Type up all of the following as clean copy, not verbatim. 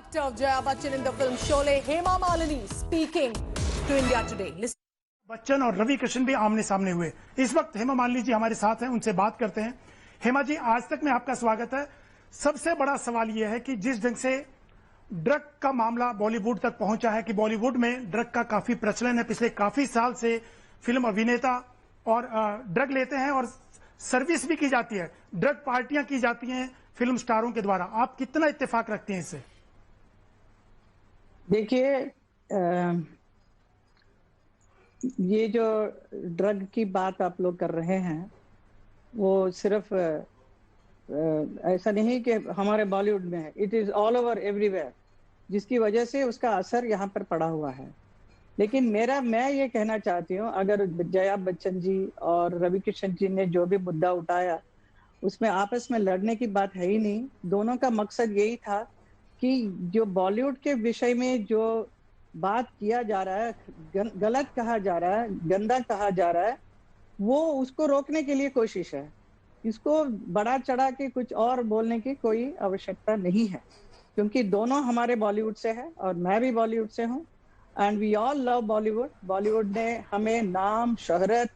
actor of Jaya Bachchan in the film Sholay, Hema Malini, speaking to India Today. Listen. Bachchan और रवि किशन भी आमने सामने हुए। इस वक्त हेमा मालिनी जी हमारे साथ हैं, उनसे बात करते हैं। हेमा जी, आज तक में आपका स्वागत है। सबसे बड़ा सवाल यह है कि जिस ढंग से ड्रग का मामला बॉलीवुड तक पहुंचा है कि बॉलीवुड में ड्रग का काफी प्रचलन है। पिछले काफी साल से फिल्म अभिनेता और ड्रग लेते हैं और सर्विस भी की जाती है, ड्रग पार्टियां की जाती हैं फिल्म स्टारों के द्वारा। आप कितना इत्तेफाक रखते हैं इससे? देखिए, ये जो ड्रग की बात आप लोग कर रहे हैं वो सिर्फ ऐसा नहीं कि हमारे बॉलीवुड में है, it is all over everywhere, जिसकी वजह से उसका असर यहाँ पर पड़ा हुआ है। लेकिन मैं ये कहना चाहती हूँ, अगर जया बच्चन जी और रवि किशन जी ने जो भी मुद्दा उठाया उसमें आपस में लड़ने की बात है ही नहीं। दोनों का मकसद यही था कि जो बॉलीवुड के विषय में जो बात किया जा रहा है, गलत कहा जा रहा है, गंदा कहा जा रहा है, वो उसको रोकने के लिए कोशिश है। इसको बढ़ा चढ़ा के कुछ और बोलने की कोई आवश्यकता नहीं है, क्योंकि दोनों हमारे बॉलीवुड से है और मैं भी बॉलीवुड से हूँ। And we all love Bollywood. Bollywood ने हमें नाम, शोहरत,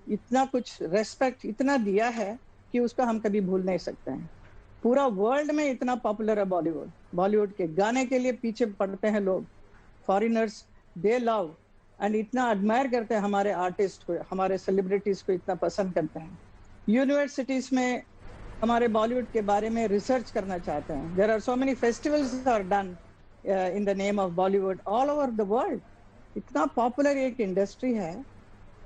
इतना कुछ रेस्पेक्ट इतना दिया है कि उसको हम कभी भूल नहीं सकते हैं। पूरा वर्ल्ड में इतना पॉपुलर है बॉलीवुड। बॉलीवुड के गाने के लिए पीछे पड़ते हैं लोग, फॉरेनर्स, दे लव एंड इतना एडमायर करते हैं हमारे आर्टिस्ट को, हमारे सेलिब्रिटीज को इतना पसंद करते हैं। यूनिवर्सिटीज में हमारे बॉलीवुड के बारे में रिसर्च करना चाहते हैं। There are so many festivals are done in the name of Bollywood all over the world. इतना पॉपुलर एक इंडस्ट्री है,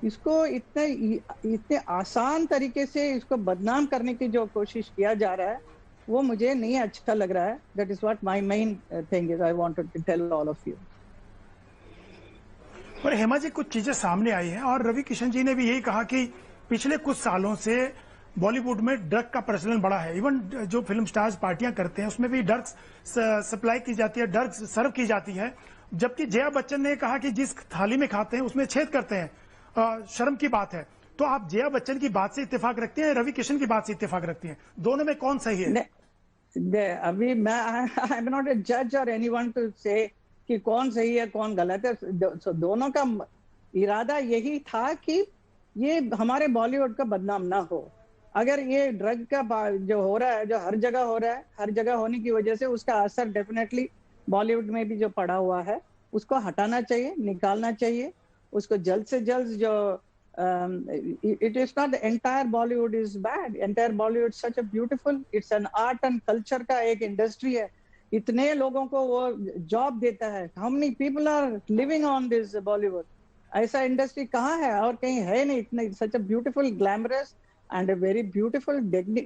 इसको इतने आसान तरीके से इसको बदनाम करने की जो कोशिश किया जा रहा है वो मुझे नहीं अच्छा लग रहा है। That is what my main thing is, I wanted to tell all of you. पर हेमा जी, कुछ चीजें सामने आई हैं और रवि किशन जी ने भी यही कहा कि पिछले कुछ सालों से बॉलीवुड में ड्रग का प्रचलन बढ़ा है। इवन जो फिल्म स्टार्स पार्टियां करते हैं उसमें भी ड्रग्स सप्लाई की जाती है, ड्रग्स सर्व की जाती है। जबकि जया बच्चन ने कहा कि जिस थाली में खाते हैं उसमें छेद करते हैं, शर्म की बात है। तो आप जया बच्चन की बात से इत्तेफाक रखते हैं, रवि किशन की बात से इत्तेफाक रखती हैं? दोनों में कौन सही है? अभी मैं आई एम नॉट ए जज और एनीवन टू से कि कौन सही है कौन गलत है। दोनों का इरादा यही था कि ये हमारे बॉलीवुड का बदनाम ना हो। अगर ये ड्रग का जो हो रहा है, जो हर जगह हो रहा है, हर जगह होने की वजह से उसका असर डेफिनेटली बॉलीवुड में भी जो पड़ा हुआ है उसको हटाना चाहिए, निकालना चाहिए उसको जल्द से जल्द। जो it is not the entire Bollywood is bad, entire Bollywood such a beautiful, it's an art and culture का एक इंडस्ट्री है। इतने लोगों को वो जॉब देता है। how many people are living on this Bollywood? ऐसा इंडस्ट्री कहाँ है और कहीं है नहीं। इतने such a beautiful, glamorous and a very beautiful,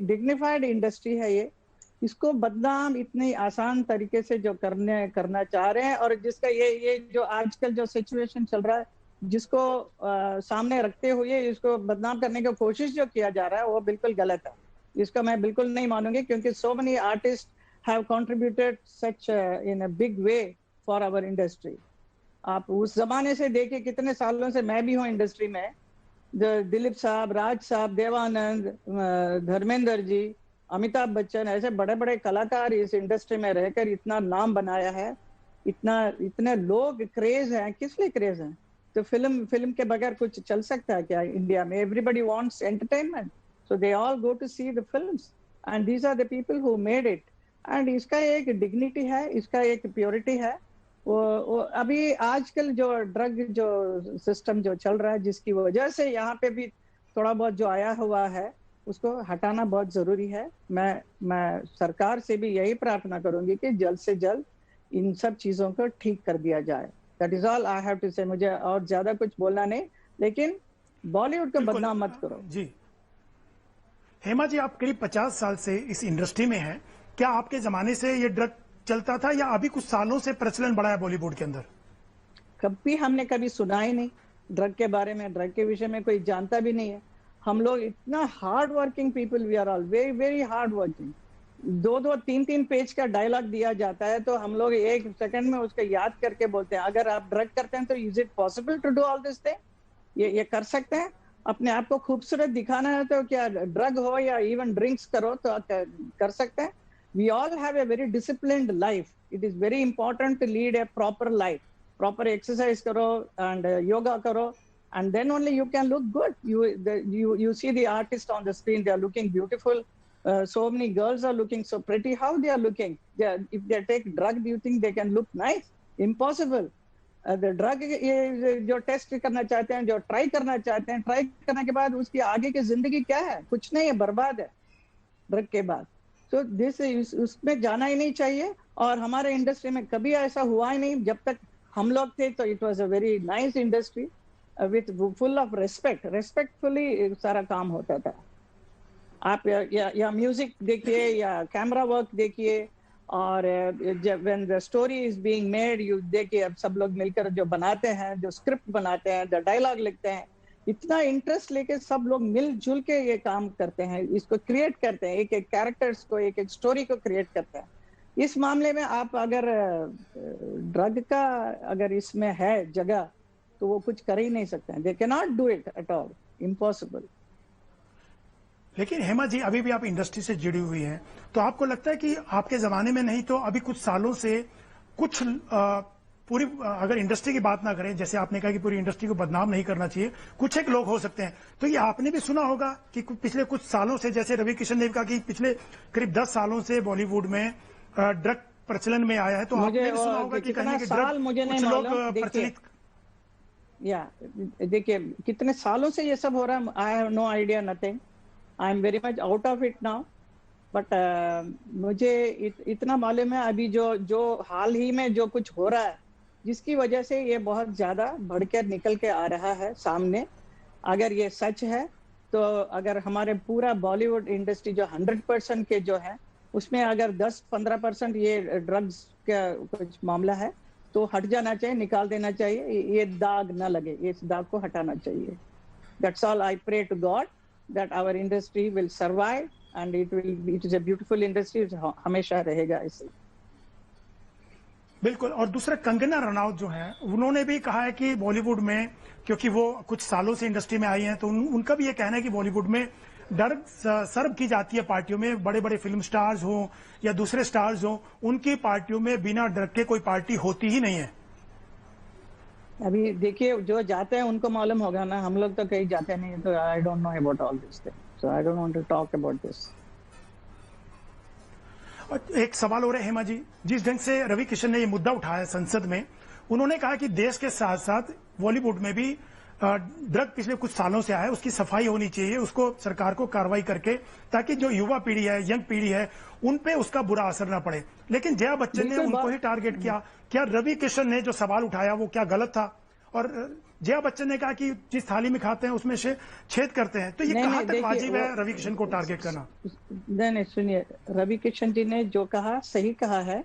dignified industry है ये। इसको बदनाम इतनी आसान तरीके से जो करना चाह रहे हैं, और जिसका ये जो आजकल जो सिचुएशन चल रहा है जिसको सामने रखते हुए इसको बदनाम करने की कोशिश जो किया जा रहा है वो बिल्कुल गलत है। इसको मैं बिल्कुल नहीं मानूंगी, क्योंकि so many artist have contributed such in a big way for our industry. आप उस जमाने से देखिए, कितने सालों से मैं भी हूँ इंडस्ट्री में। दिलीप साहब, राज साहब, देवानंद, धर्मेंद्र जी, अमिताभ बच्चन, ऐसे बड़े बड़े कलाकार इस इंडस्ट्री में रहकर इतना नाम बनाया है। इतने लोग क्रेज हैं। किस लिए क्रेज हैं? तो फिल्म के बगैर कुछ चल सकता है क्या इंडिया में? Everybody wants entertainment, so they all go to see the films and these are the people who made it. And इसका एक डिग्निटी है, इसका एक प्योरिटी है। वो अभी आजकल जो ड्रग जो सिस्टम जो चल रहा है, जिसकी वजह से यहाँ पे भी थोड़ा बहुत जो आया हुआ है उसको हटाना बहुत जरूरी है। मैं सरकार से भी यही प्रार्थना करूंगी कि जल्द से जल्द इन सब चीजों को ठीक कर दिया जाए। That is all I have to say. मुझे और ज्यादा कुछ बोलना नहीं, लेकिन बॉलीवुड को बदनाम मत करो। जी हेमा जी, आप करीब 50 साल से इस इंडस्ट्री में हैं। क्या आपके जमाने से ये ड्रग चलता था या अभी कुछ सालों से प्रचलन बढ़ा है बॉलीवुड के अंदर? कभी हमने कभी सुना ही नहीं ड्रग के बारे में। ड्रग के विषय में कोई जानता भी नहीं है। हम लोग इतना hard working people, we are all very very hard working. 2-3 page का डायलॉग दिया जाता है तो हम लोग 1 सेकंड में उसको याद करके बोलते हैं। अगर आप ड्रग करते हैं तो is it possible to do all this thing? ये कर सकते हैं? अपने आप को खूबसूरत दिखाना है तो क्या ड्रग हो या इवन ड्रिंक्स करो तो कर सकते हैं? we all have a very disciplined life. It is very important to lead a proper life. Proper exercise karo and yoga karo, and then only you can look good. You see the artist on the screen, they are looking beautiful. So many girls are looking so pretty. How they are looking? If they take drug, do you think they can look nice? Impossible. The drug जो test करना चाहते हैं, जो try करना चाहते हैं, try करने के बाद उसकी आगे की जिंदगी क्या है? कुछ नहीं है, बर्बाद है ड्रग के बाद. तो उसमें जाना ही नहीं चाहिए. और हमारे इंडस्ट्री में कभी ऐसा हुआ ही नहीं. जब तक हम लोग थे तो it was a very nice industry with full of respectfully सारा काम होता था. आप या म्यूजिक देखिए या कैमरा वर्क देखिए, और जब when the story is being made, you देखिए अब सब लोग मिलकर जो बनाते हैं, जो स्क्रिप्ट बनाते हैं, जो डायलॉग लिखते हैं, इतना इंटरेस्ट लेके सब लोग मिलजुल के ये काम करते हैं, इसको क्रिएट करते हैं, एक एक कैरेक्टर्स को, एक एक स्टोरी को क्रिएट करते हैं. इस मामले में आप अगर ड्रग का अगर इसमें है जगह, तो वो कुछ कर ही नहीं सकते हैं. They can not do it at all, impossible. लेकिन हेमा जी, अभी भी आप इंडस्ट्री से जुड़ी हुई हैं, तो आपको लगता है कि आपके जमाने में नहीं तो अभी कुछ सालों से कुछ पूरी, अगर इंडस्ट्री की बात ना करें, जैसे आपने कहा कि पूरी इंडस्ट्री को बदनाम नहीं करना चाहिए, कुछ एक लोग हो सकते हैं, तो ये आपने भी सुना होगा कि पिछले कुछ सालों से, जैसे रवि किशन ने कहा कि पिछले करीब 10 सालों से बॉलीवुड में ड्रग प्रचलन में आया है, तो आपने भी सुना होगा कि कहीं ड्रग कुछ लोग प्रचलित. या देखिए कितने सालों से ये सब हो रहा है. I have no idea, nothing. I am very much out of it now. But मुझे इतना मालूम है अभी जो हाल ही में जो कुछ हो रहा है, जिसकी वजह से ये बहुत ज्यादा बढ़कर निकल के आ रहा है सामने. अगर ये सच है तो अगर हमारे पूरा बॉलीवुड इंडस्ट्री जो 100% के जो है, उसमें अगर 10-15% ये ड्रग्स का कुछ मामला है, तो हट जाना चाहिए, निकाल देना चाहिए. ये दाग ना लगे, इस दाग को हटाना चाहिए. That's all. I pray to God that our industry will survive and it is a beautiful industry. हमेशा रहेगा इसे. बिल्कुल. और दूसरा, कंगना रनौत जो है, उन्होंने भी कहा है कि बॉलीवुड में, क्योंकि वो कुछ सालों से इंडस्ट्री में आई हैं, तो उनका भी ये कहना है कि बॉलीवुड में ड्रग सर्व की जाती है पार्टियों में. बड़े बड़े फिल्म स्टार्स हों या दूसरे स्टार्स हों, उनकी पार्टियों में बिना ड्रग के कोई पार्टी होती ही नहीं है. अभी देखिए जो जाते हैं उनको मालूम होगा ना, हम लोग तो कहीं जाते नहीं, तो I don't know about all this thing, so I don't want to talk about this. एक सवाल हो रहा है हेमा जी, जिस ढंग से रवि किशन ने ये मुद्दा उठाया संसद में, उन्होंने कहा कि देश के साथ साथ बॉलीवुड में भी ड्रग पिछले कुछ सालों से आया है, उसकी सफाई होनी चाहिए, उसको सरकार को कार्रवाई करके, ताकि जो युवा पीढ़ी है, यंग पीढ़ी है, उन पे उसका बुरा असर ना पड़े. लेकिन जया बच्चन ने उनको ही टारगेट किया. क्या रवि किशन ने जो सवाल उठाया वो क्या गलत था? और जया बच्चन ने कहा कि जिस थाली में खाते हैं उसमें से छेद करते हैं, तो ये कहां तक वाजिब है रवि किशन को टारगेट करना? नहीं, सुनिए, रवि किशन जी ने जो कहा सही कहा है,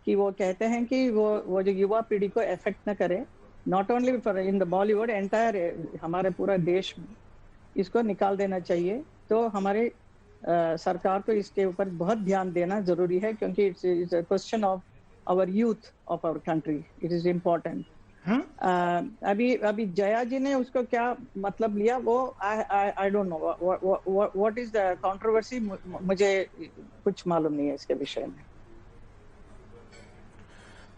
कि वो कहते हैं कि वो जो युवा पीढ़ी को इफेक्ट न करे. Not only for in the Bollywood, entire हमारे पूरा देश में इसको निकाल देना चाहिए. तो हमारे सरकार को इसके ऊपर बहुत ध्यान देना जरूरी है, क्योंकि it's a question of our youth of our country. It is important. अभी जया जी ने उसको क्या मतलब लिया, वो I don't know what is the controversy. मुझे कुछ मालूम नहीं है इसके विषय में.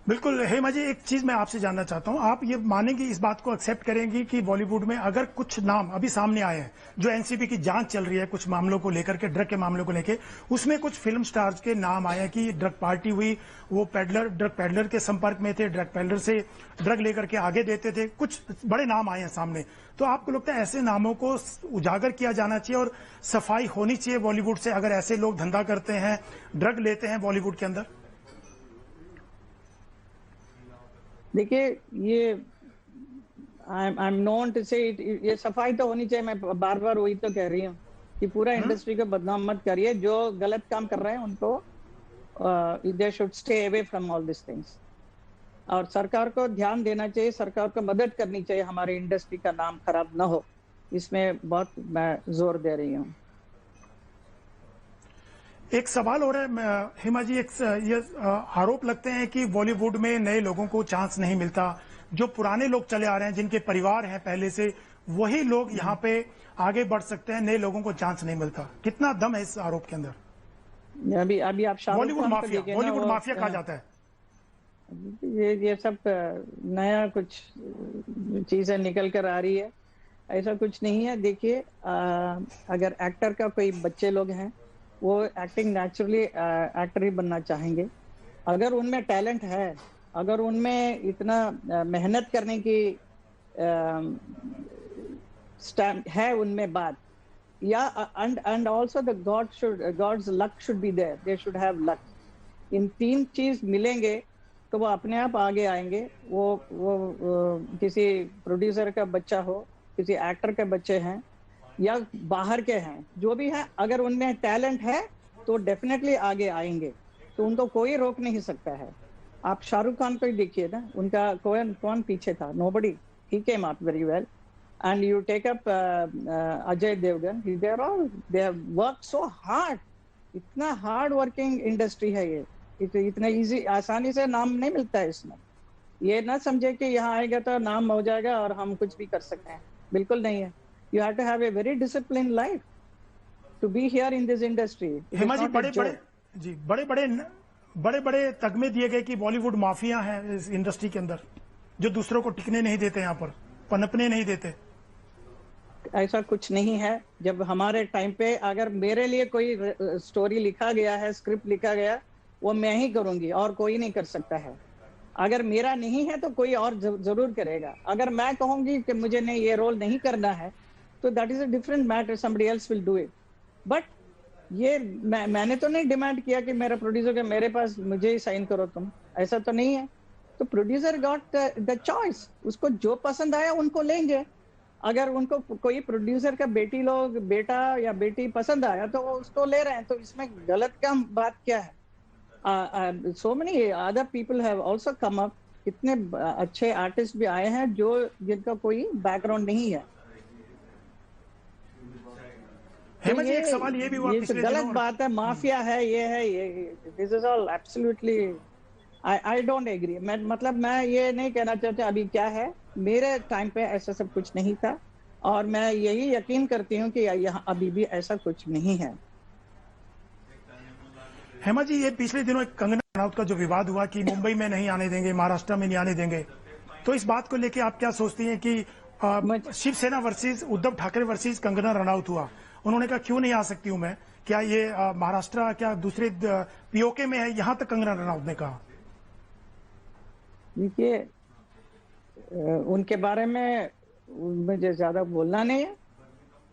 बिल्कुल हेमा जी, एक चीज मैं आपसे जानना चाहता हूं, आप ये मानेंगी, इस बात को एक्सेप्ट करेंगी कि बॉलीवुड में अगर कुछ नाम अभी सामने आए हैं, जो एनसीबी की जांच चल रही है कुछ मामलों को लेकर के, ड्रग के मामलों को लेकर, उसमें कुछ फिल्म स्टार्स के नाम आए हैं कि ड्रग पार्टी हुई, वो ड्रग पैडलर के संपर्क में थे, ड्रग पैडलर से ड्रग लेकर के आगे देते थे, कुछ बड़े नाम आए हैं सामने. तो आपको लगता है ऐसे नामों को उजागर किया जाना चाहिए और सफाई होनी चाहिए बॉलीवुड से, अगर ऐसे लोग धंधा करते हैं, ड्रग लेते हैं बॉलीवुड के अंदर? देखिए, ये आई एम नोन टू से, ये सफाई तो होनी चाहिए. मैं बार बार वही तो कह रही हूँ कि पूरा इंडस्ट्री को बदनाम मत करिए. जो गलत काम कर रहे हैं उनको they should stay away from all this things. और सरकार को ध्यान देना चाहिए, सरकार को मदद करनी चाहिए, हमारी इंडस्ट्री का नाम खराब ना हो. इसमें बहुत मैं जोर दे रही हूँ. एक सवाल हो रहा है हेमा जी, ये आरोप लगते हैं कि बॉलीवुड में नए लोगों को चांस नहीं मिलता. जो पुराने लोग चले आ रहे हैं, जिनके परिवार हैं पहले से, वही लोग यहाँ पे आगे बढ़ सकते हैं, नए लोगों को चांस नहीं मिलता. कितना दम है इस आरोप के अंदर? अभी अभी आप शाहरुख बॉलीवुड खान को माफिया, देखिए ना, बॉलीवुड वो, माफिया कहा जाता है। ये सब नया कुछ चीजें निकल कर आ रही है, ऐसा कुछ नहीं है। देखिए अगर एक्टर का कोई बच्चे लोग हैं, वो एक्टिंग नेचुरली एक्टर ही बनना चाहेंगे। अगर उनमें टैलेंट है, अगर उनमें इतना मेहनत करने की है उनमें बात, या and also the God's luck should be there, they should have luck। इन तीन चीज मिलेंगे तो वो अपने आप आगे आएंगे। वो किसी प्रोड्यूसर का बच्चा हो, किसी एक्टर के बच्चे हैं या बाहर के हैं, जो भी है, अगर उनमें टैलेंट है तो डेफिनेटली आगे आएंगे, तो उनको कोई रोक नहीं सकता है। आप शाहरुख खान को ही देखिए ना, उनका कौन पीछे था? Nobody, he came up very well. And you take up Ajay Devgan, they have worked so hard। इतना हार्ड वर्किंग इंडस्ट्री है ये, इतना इजी, आसानी से नाम नहीं मिलता है इसमें। ये ना समझे कि यहाँ आएगा तो नाम हो जाएगा और हम कुछ भी कर सकते हैं, बिल्कुल नहीं है। You have to have a very discipline life to be here in this industry. Hema ji, बड़े बड़े तगमे दिए गए कि बॉलीवुड माफिया हैं इस इंडस्ट्री के अंदर, जो दूसरों को टिकने नहीं देते, यहाँ पर पनपने नहीं देते। ऐसा कुछ नहीं है। जब हमारे टाइम पे अगर मेरे लिए कोई स्टोरी लिखा गया है, स्क्रिप्ट लिखा गया, वो मैं ही करूंगी और कोई नहीं कर सकता है। अगर मेरा नहीं है तो कोई और जरूर करेगा। अगर मैं कहूंगी कि मुझे नहीं, ये रोल नहीं करना है, तो that is a different matter, somebody else will do it. But ये मैंने तो नहीं डिमांड किया कि मेरा प्रोड्यूसर के मेरे पास मुझे ही साइन करो तुम, ऐसा तो नहीं है। तो प्रोड्यूसर गॉट द चॉइस, उसको जो पसंद आया उनको लेंगे। अगर उनको कोई प्रोड्यूसर का बेटा या बेटी पसंद आया तो वो उसको ले रहे हैं, तो इसमें गलत का बात क्या है? So many other people have also come up, कितने अच्छे आर्टिस्ट भी आए हैं जो जिनका कोई बैकग्राउंड नहीं है। हेमा जी, एक सवाल ये भी हुआ, ये गलत बात है, माफिया है, ये है, ये this is all absolutely I don't agree. मैं ये नहीं कहना चाहता अभी क्या है, मेरे टाइम पे ऐसा सब कुछ नहीं था, और मैं यही यकीन करती हूँ कि यहाँ अभी भी ऐसा कुछ नहीं है। हेमा जी, ये पिछले दिनों एक कंगना रनौत का जो विवाद हुआ कि मुंबई में नहीं आने देंगे, महाराष्ट्र में नहीं आने देंगे, तो इस बात को लेके आप क्या सोचती हैं कि शिवसेना वर्सेस उद्धव ठाकरे वर्सेस कंगना रनौत हुआ? उन्होंने कहा क्यों नहीं आ सकती हूं मैं, क्या ये महाराष्ट्र, क्या दूसरे पीओके में है, यहां तक कंगना रनौत ने कहा। देखिए, उनके बारे में मुझे ज्यादा बोलना नहीं है।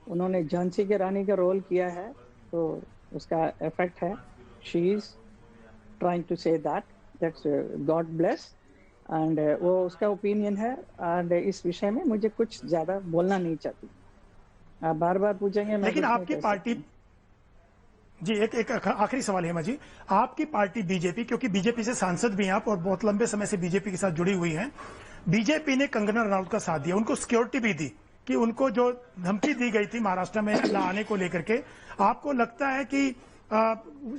उन्होंने झांसी की रानी का रोल किया है, तो उसका इफेक्ट है। शी इज ट्राइंग टू से दैट्स गॉड ब्लेस, एंड वो उसका ओपिनियन है, एंड इस विषय में मुझे कुछ ज्यादा बोलना नहीं चाहती। आप बार बार पूछेंगे, लेकिन आपकी पार्टी जी, एक आखिरी सवाल हेमा जी, आपकी पार्टी बीजेपी, क्योंकि बीजेपी से सांसद भी हैं आप और बहुत लंबे समय से बीजेपी के साथ जुड़ी हुई हैं, बीजेपी ने कंगना रनौत का साथ दिया, उनको सिक्योरिटी भी दी कि उनको जो धमकी दी गई थी महाराष्ट्र में न आने को लेकर के, आपको लगता है कि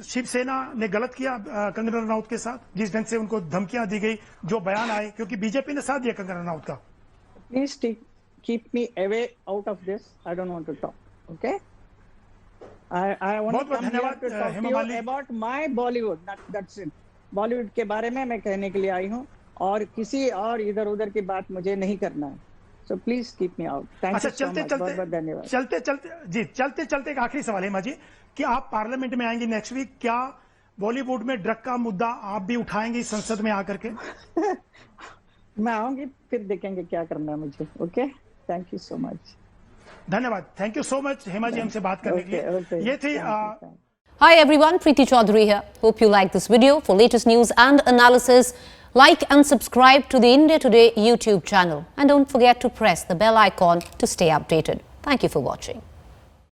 शिवसेना ने गलत किया कंगना रनौत के साथ, जिस ढंग से उनको धमकियां दी गई, जो बयान आए, क्योंकि बीजेपी ने साथ दिया कंगना रनौत का? Please keep me away out of this. I don't want to talk. Okay? I want to come here to talk to you about my Bollywood. That's it. Bollywood के बारे में मैं कहने के लिए आई हूँ, और किसी और इधर उधर की बात मुझे नहीं करना है। So please keep me out. Thank you so much. बहुत बहुत धन्यवाद। चलते चलते एक आखिरी सवाल है हेमा जी, कि आप पार्लियामेंट में आएंगे नेक्स्ट वीक, क्या बॉलीवुड में ड्रग का मुद्दा आप भी उठाएंगे संसद में आकर के? मैं आऊंगी, फिर देखेंगे क्या करना है मुझे। Okay, thank you so much. धन्यवाद, thank you so much Hema ji हमसे बात करने के लिए। ये थी Hi everyone, Preeti Chaudhary here. Hope you like this video. For latest news and analysis, like and subscribe to the India Today YouTube channel. And don't forget to press the bell icon to stay updated. Thank you for watching.